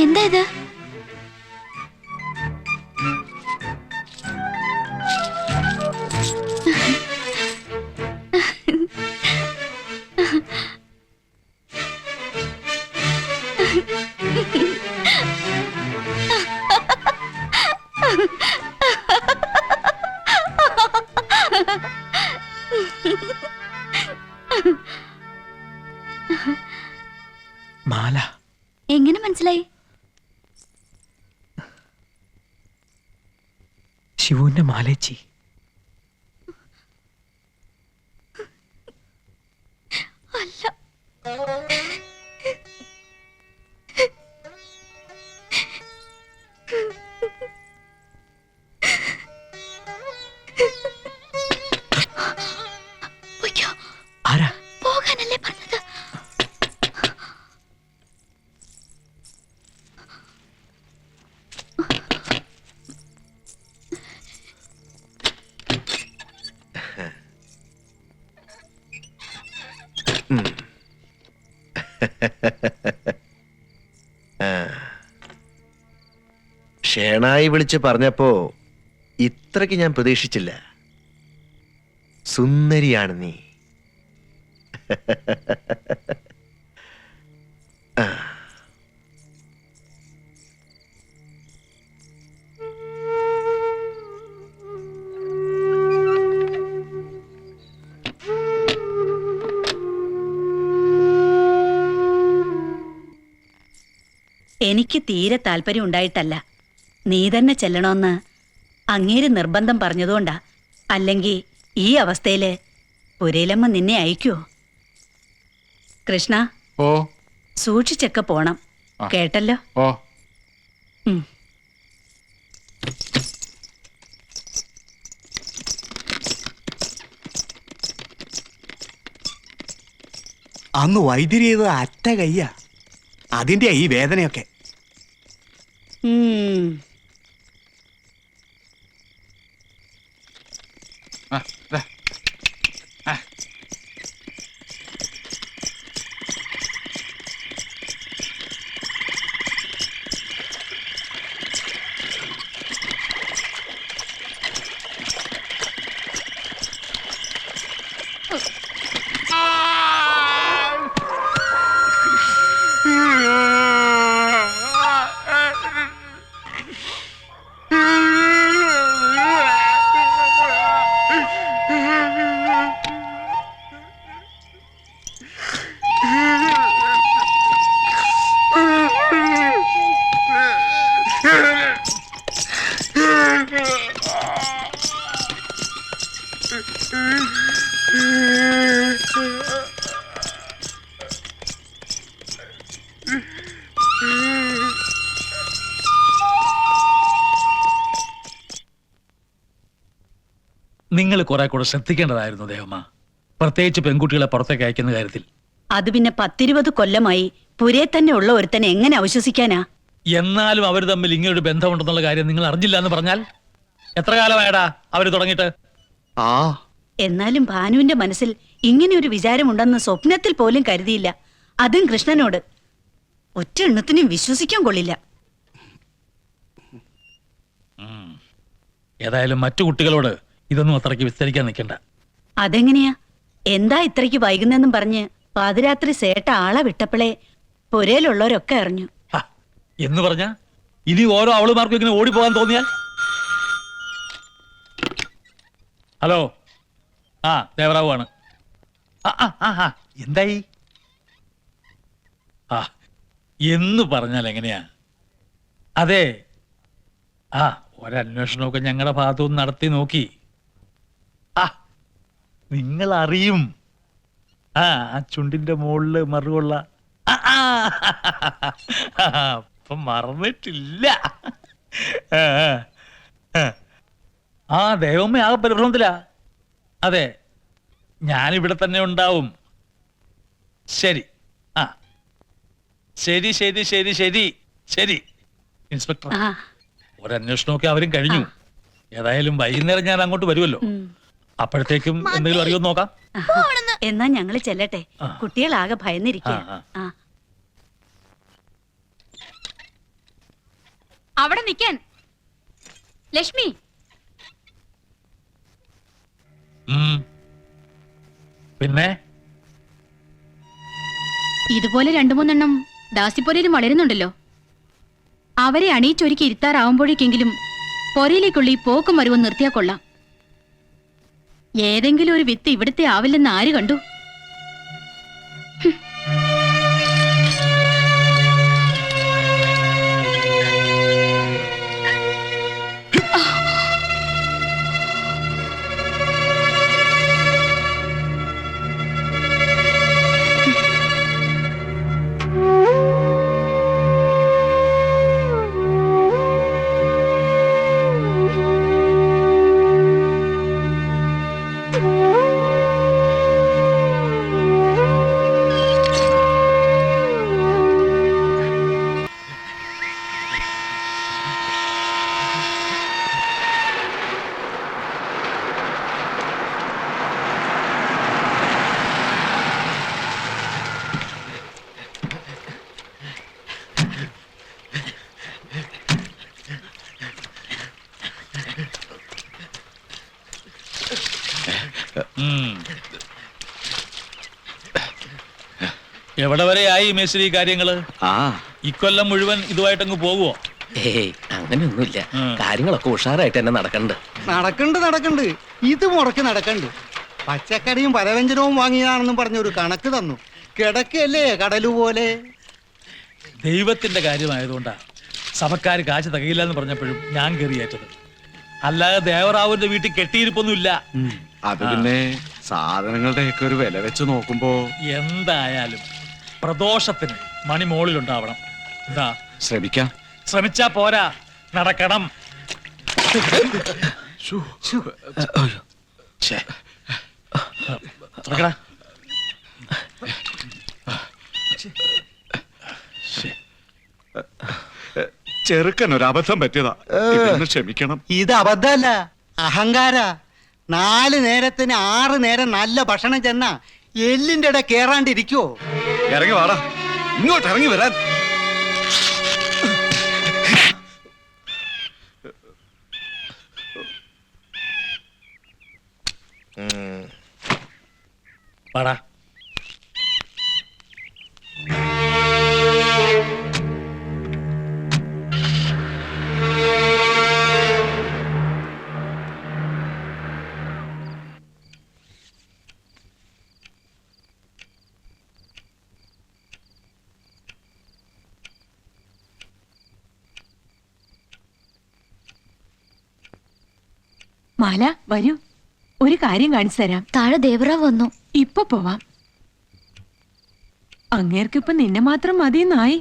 എന്താ ഇത്? മാല എങ്ങനെ മനസ്സിലായി? ശിവുവിന്റെ മാലേച്ചി. അല്ല, പൊയ്ക്കോ. ആരാ? പോകാനല്ലേ പറഞ്ഞത്? ഷേണായി വിളിച്ച് പറഞ്ഞപ്പോ ഇത്രയ്ക്ക് ഞാൻ പ്രതീക്ഷിച്ചില്ല. സുന്ദരിയാണ് നീ. എനിക്ക് തീരെ താല്പര്യം ഉണ്ടായിട്ടല്ല, നീ തന്നെ ചെല്ലണമെന്ന് അങ്ങേര് നിർബന്ധം പറഞ്ഞതുകൊണ്ടാ. അല്ലെങ്കിൽ ഈ അവസ്ഥയില് പുരയിലമ്മ നിന്നെ അയക്കുവോ? കൃഷ്ണ, ഓ സൂക്ഷിച്ചൊക്കെ പോണം, കേട്ടല്ലോ? ഓ അന്ന് വൈദ്യുതി ചെയ്തത് അറ്റ കയ്യാ, അതിന്റെ ഈ വേദനയൊക്കെ. ആ, ദാ. ആ. നിങ്ങൾ കുറെ കൂടെ ശ്രദ്ധിക്കേണ്ടതായിരുന്നു ദേവമ്മ, പ്രത്യേകിച്ച് പെൺകുട്ടികളെ പുറത്തേക്ക് അയക്കുന്ന കാര്യത്തിൽ. അത് പിന്നെ 10-20 കൊല്ലമായി പുരേ തന്നെ ഉള്ള ഒരുത്തനെ എങ്ങനെ അവിശ്വസിക്കാനാ? എന്നാലും അവർ തമ്മിൽ ഇങ്ങനൊരു ബന്ധമുണ്ടെന്നുള്ള കാര്യം നിങ്ങൾ അറിഞ്ഞില്ല എന്ന് പറഞ്ഞാൽ എത്ര കാലമായടാ അവര് തുടങ്ങിയിട്ട്? എന്നാലും ഭാനുവിന്റെ മനസ്സിൽ ഇങ്ങനെ ഒരു വിചാരമുണ്ടെന്ന് സ്വപ്നത്തിൽ പോലും കരുതിയില്ല. അതും കൃഷ്ണനോട്. ഒറ്റ എണ്ണത്തിനും വിശ്വസിക്കാൻ കൊള്ളില്ല. ഏതായാലും മറ്റു കുട്ടികളോട് ഇതൊന്നും അത്രയ്ക്ക് വിസ്തരിക്കാൻ നിൽക്കണ്ട. അതെങ്ങനെയാ? എന്താ ഇത്രയ്ക്ക് വൈകുന്നെന്നും പറഞ്ഞ് പാതിരാത്രി സേട്ട ആളെ വിട്ടപ്പോളേ പുരയിലുള്ളവരൊക്കെ അറിഞ്ഞു. എന്ന് പറഞ്ഞ ഇനി ഓരോ അവളുമാർക്കും ഇങ്ങനെ ഓടിപ്പോകാൻ തോന്നിയാൽ? ഹലോ, ആ ദേവറാവുമാണ്. എന്തായി? എന്ന് പറഞ്ഞാൽ എങ്ങനെയാ? അതെ, ഒരന്വേഷണമൊക്കെ ഞങ്ങളുടെ ഭാഗത്തുനിന്ന് നടത്തി നോക്കി. നിങ്ങൾ അറിയും. ആ ചുണ്ടിന്റെ മുകളില് മറുകൊള്ള അപ്പൊ മറന്നിട്ടില്ല. ദേവമ്മ ആകെ പരിഭ്രമത്തിലാ. അതെ, ഞാനിവിടെ തന്നെ ഉണ്ടാവും. ശരി, ശരി ശരി ശരി ശരി ശരി ഇൻസ്പെക്ടർ, ഒരന്വേഷണമൊക്കെ അവരും കഴിഞ്ഞു. ഏതായാലും വൈകുന്നേരം ഞാൻ അങ്ങോട്ട് വരുമല്ലോ. അപ്പോഴത്തേക്കും എന്തെങ്കിലും അറിയോ നോക്കാം. എന്നാ ഞങ്ങള് ചെല്ലട്ടെ, കുട്ടികളാകെ ഭയന്നിരിക്കുക. അവിടെ നിൽക്കാൻ. ലക്ഷ്മി, പിന്നെ ഇതുപോലെ 2-3 ദാസിപ്പൊരയിലും വളരുന്നുണ്ടല്ലോ. അവരെ അണിയിച്ചൊരുക്കി ഇരുത്താറാവുമ്പോഴേക്കെങ്കിലും പൊരയിലേക്കുള്ള ഈ പോക്കും വരവും നിർത്തിയാ കൊള്ളാം. ഏതെങ്കിലും ഒരു വിത്ത് ഇവിടുത്തെ ആവില്ലെന്ന് ആര് കണ്ടു? എവിടെ വരെയായി മേശ്രീ കാര്യങ്ങള്? ഇക്കൊല്ലം മുഴുവൻ ഇതുമായിട്ടങ്ങ് പോകുവോ? ഏയ് അങ്ങനെയൊന്നുമില്ല. കാര്യങ്ങളൊക്കെ ഉഷാറായിട്ട് തന്നെ നടക്കണ്ട് ഇത് മുടക്കി നടക്കണ്ട്. പച്ചക്കറിയും പലവ്യഞ്ജനവും വാങ്ങിയതാണെന്നും പറഞ്ഞൊരു കണക്ക് തന്നു. കിടക്കല്ലേ കടലുപോലെ. ദൈവത്തിന്റെ കാര്യമായതുകൊണ്ടാ സഭക്കാര് കാശ് തികയില്ല എന്ന് പറഞ്ഞപ്പോഴും ഞാൻ കയറിയേറ്റത്. അല്ലാതെ ദേവറാവുവിന്റെ വീട്ടിൽ കെട്ടിയിരിപ്പൊന്നുമില്ല. അത് പിന്നെ സാധനങ്ങളുടെയൊക്കെ ഒരു വില വെച്ച് നോക്കുമ്പോ എന്തായാലും പ്രദോഷത്തിന് മണി മോളിലുണ്ടാവണം. എന്താ? ശ്രമിക്കാം. ശ്രമിച്ചാ പോരാ, നടക്കണം. നടക്കടാ. ചെറുക്കൻ ഒരു അബദ്ധം പറ്റിയതാ, ഇതിന് ക്ഷമിക്കണം. ഇത് അബദ്ധമല്ല, അഹങ്കാര. 4 നേരത്തിന് 6 നേരം നല്ല ഭക്ഷണം ചെന്ന എല്ലിന്റെ ഇട കേറാണ്ടിരിക്കോ? ഇറങ്ങി വാടാ, ഇങ്ങോട്ട് ഇറങ്ങി വരാൻ. വാടാ. മാല വരൂ, ഒരു കാര്യം കാണിച്ചു തരാം. താഴെ ദേവറാവ് വന്നു. ഇപ്പൊ പോവാം. അങ്ങേർക്കിപ്പൊ നിന്നെ മാത്രം മതിയെന്നായി.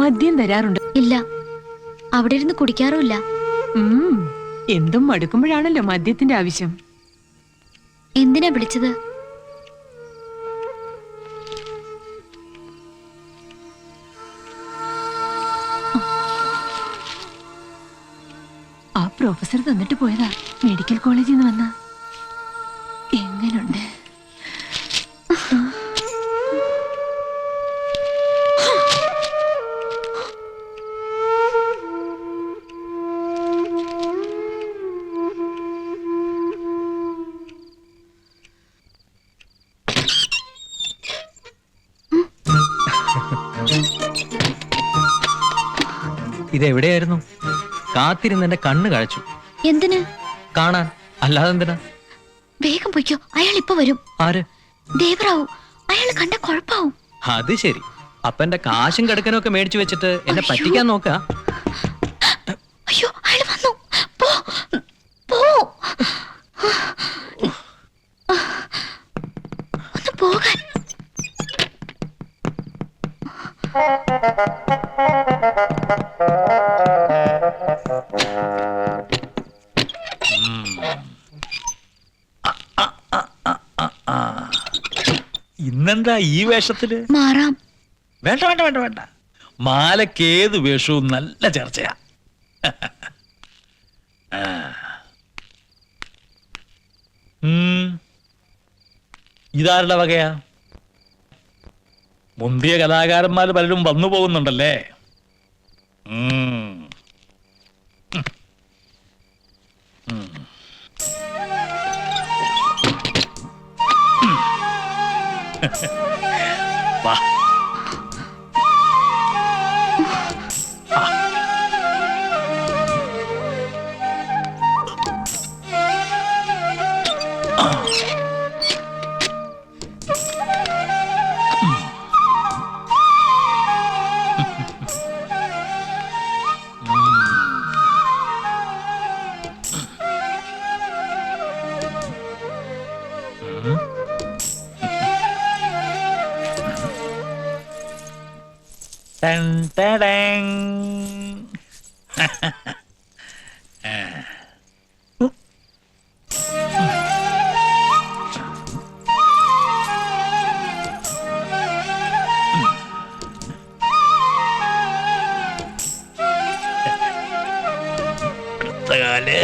മദ്യം തരാറുണ്ട്? ഇല്ല, അവിടെ ഇരുന്ന് കുടിക്കാറുമില്ല. എന്തും മടുക്കുമ്പോഴാണല്ലോ മദ്യത്തിന്റെ ആവശ്യം. എന്തിനാ വിളിച്ചത്? ആ പ്രൊഫസർ തന്നിട്ട് പോയതാ, മെഡിക്കൽ കോളേജിൽ നിന്ന് വന്ന. എങ്ങനുണ്ട്? ഇതെവിടെയായിരുന്നു? കാത്തിരുന്ന് എന്റെ കണ്ണ് കഴിച്ചു. എന്തിന്? കാണാൻ, അല്ലാതെ എന്തിനാ? വേഗം പൊയ്ക്കോ, അയാൾ ഇപ്പൊ വരും. ആര്? ദേവറാവു. അയാൾ കണ്ട കുഴപ്പാവും. അത് ശരി. അപ്പൊ എന്റെ കാശും കിടക്കനും ഒക്കെ മേടിച്ചു വെച്ചിട്ട് എന്നെ പറ്റിക്കാൻ നോക്ക. അയ്യോ, അയാൾ വന്നു. പോ പോ, ഒന്ന് പോകാൻ. ഇന്നെന്താ ഈ വേഷത്തില്? മാറാം. വേണ്ട വേണ്ട വേണ്ട വേണ്ട, മാലയ്ക്ക് ഏത് വേഷവും നല്ല ചർച്ചയാ. ഇതാരുടെ വകയാ? മുന്തിയ കലാകാരന്മാർ പലരും വന്നു പോകുന്നുണ്ടല്ലേ? വാ. Dun, dun, dun. കാല്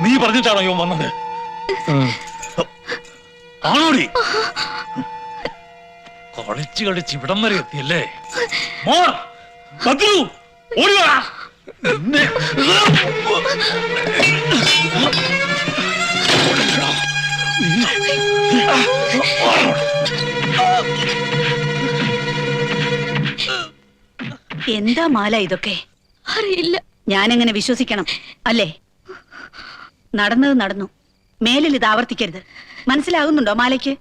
നീ പറഞ്ഞിട്ടാണോ ഇവൻ വന്നത്? ആണോടി? കളിച്ച് കളിച്ച് ഇവിടം വരെ എത്തിയല്ലേ? മോർ ബദ്രു ഓടി വാ. എന്താ മാല ഇതൊക്കെ? അറിയില്ല. ഞാനെങ്ങനെ വിശ്വസിക്കണം അല്ലേ? നടന്നത് നടന്നു. മേലിൽ ഇത് ആവർത്തിക്കരുത്. മനസ്സിലാകുന്നുണ്ടോ മാലയ്ക്ക്?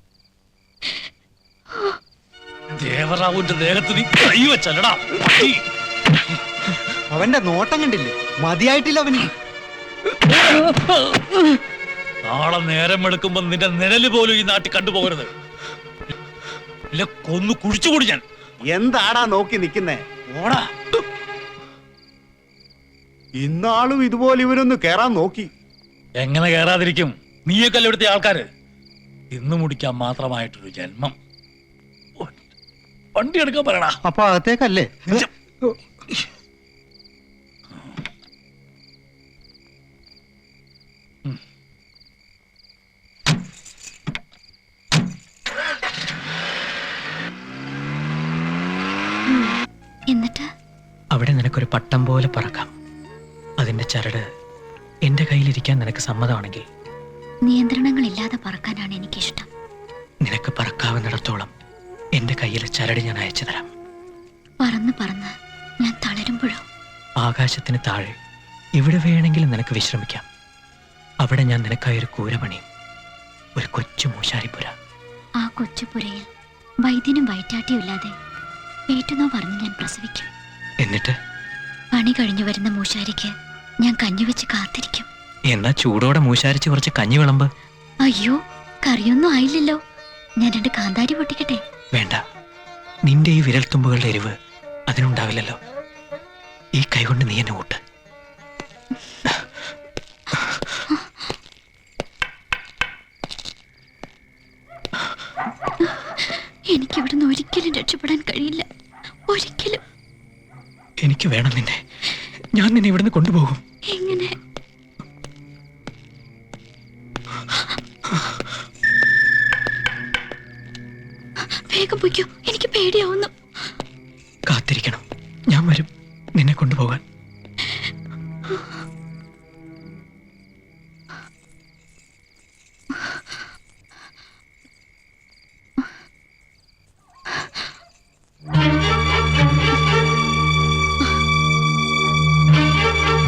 ദേവറാവുവിന്റെ ദേഹത്ത് നീ കൈ വെച്ചല്ലടാ. അവന്റെ നോട്ടം കണ്ടില്ലേ? മതിയായിട്ടില്ല അവന്. നാളെ നേരം എടുക്കുമ്പോ നിന്റെ നിഴല് പോലും ഈ നാട്ടിൽ കണ്ടുപോകരുത്. ഇല്ല കൊന്നു കുഴിച്ചുകൂടി ഞാൻ. എന്താടാ നോക്കി നിക്കുന്നേ? ഓടാ. ഇന്നാളും ഇതുപോലെ ഇവരൊന്ന് കേറാൻ നോക്കി. എങ്ങനെ കേറാതിരിക്കും? നീയൊക്കെ ഇവിടുത്തെ ആൾക്കാര്. ഇന്ന് മുടിക്കാൻ മാത്രമായിട്ടൊരു ജന്മം. വണ്ടി എടുക്കാൻ പറയടാ. അപ്പൊ അകത്തേക്കല്ലേ? എന്നിട്ട് അവിടെ നിനക്കൊരു പട്ടം പോലെ പറക്കാം. അതിന്റെ ചരട് എന്റെ കയ്യിലിരിക്കാൻ നിനക്ക് സമ്മതമാണെങ്കിൽ നിയന്ത്രണങ്ങളില്ലാതെ പറക്കാനാണ് എനിക്കിഷ്ടം. നിനക്ക് പറക്കാവുന്നിടത്തോളം എന്റെ കയ്യിൽ ചരട് ഞാൻ അയച്ചു തരാം. പറന്ന് പറന്ന് ഞാൻ തളരുമ്പോഴോ? ആകാശത്തിന് താഴെ ഇവിടെ വേണമെങ്കിലും നിനക്ക് വിശ്രമിക്കാം. അവിടെ ഞാൻ നിനക്കായൊരു കൂര പണിയും. ഒരു കൊച്ചു മൂശാരിപ്പുര. ആ കൊച്ചുപുരയിൽ വൈദ്യനും വയറ്റാട്ടിയും ഇല്ലാതെ പേറ്റുന്നോ പറഞ്ഞ് ഞാൻ പ്രസവിക്കും. എന്നിട്ട് പണി കഴിഞ്ഞു വരുന്ന മൂശാരിക്ക് ഞാൻ കഞ്ഞിവെച്ച് കാത്തിരിക്കും. എന്നാ ചൂടോടെ മൂശാരിച്ച് കുറച്ച് കഞ്ഞി വിളമ്പ്. അയ്യോ, കറിയൊന്നും ആയില്ലല്ലോ. ഞാൻ 2 കാന്താരി പൊട്ടിക്കട്ടെ? വേണ്ട, നിന്റെ ഈ വിരൽത്തുമ്പുകളുടെ എരിവ് അതിനുണ്ടാവില്ലല്ലോ. ഈ കൈകൊണ്ട് നീ എന്നെ കൂട്ട്. എനിക്കിവിടുന്ന് ഒരിക്കലും രക്ഷപ്പെടാൻ കഴിയില്ല. ഒരിക്കലും. എനിക്ക് വേണം നിന്നെ. ഞാൻ നിന്നെ ഇവിടുന്ന് കൊണ്ടുപോകും. എങ്ങനെ? വേഗം പൊയ്ക്കോ, എനിക്ക് പേടിയാവുന്നു. കാത്തിരിക്കണം, ഞാൻ വരും നിന്നെ കൊണ്ടുപോകാൻ.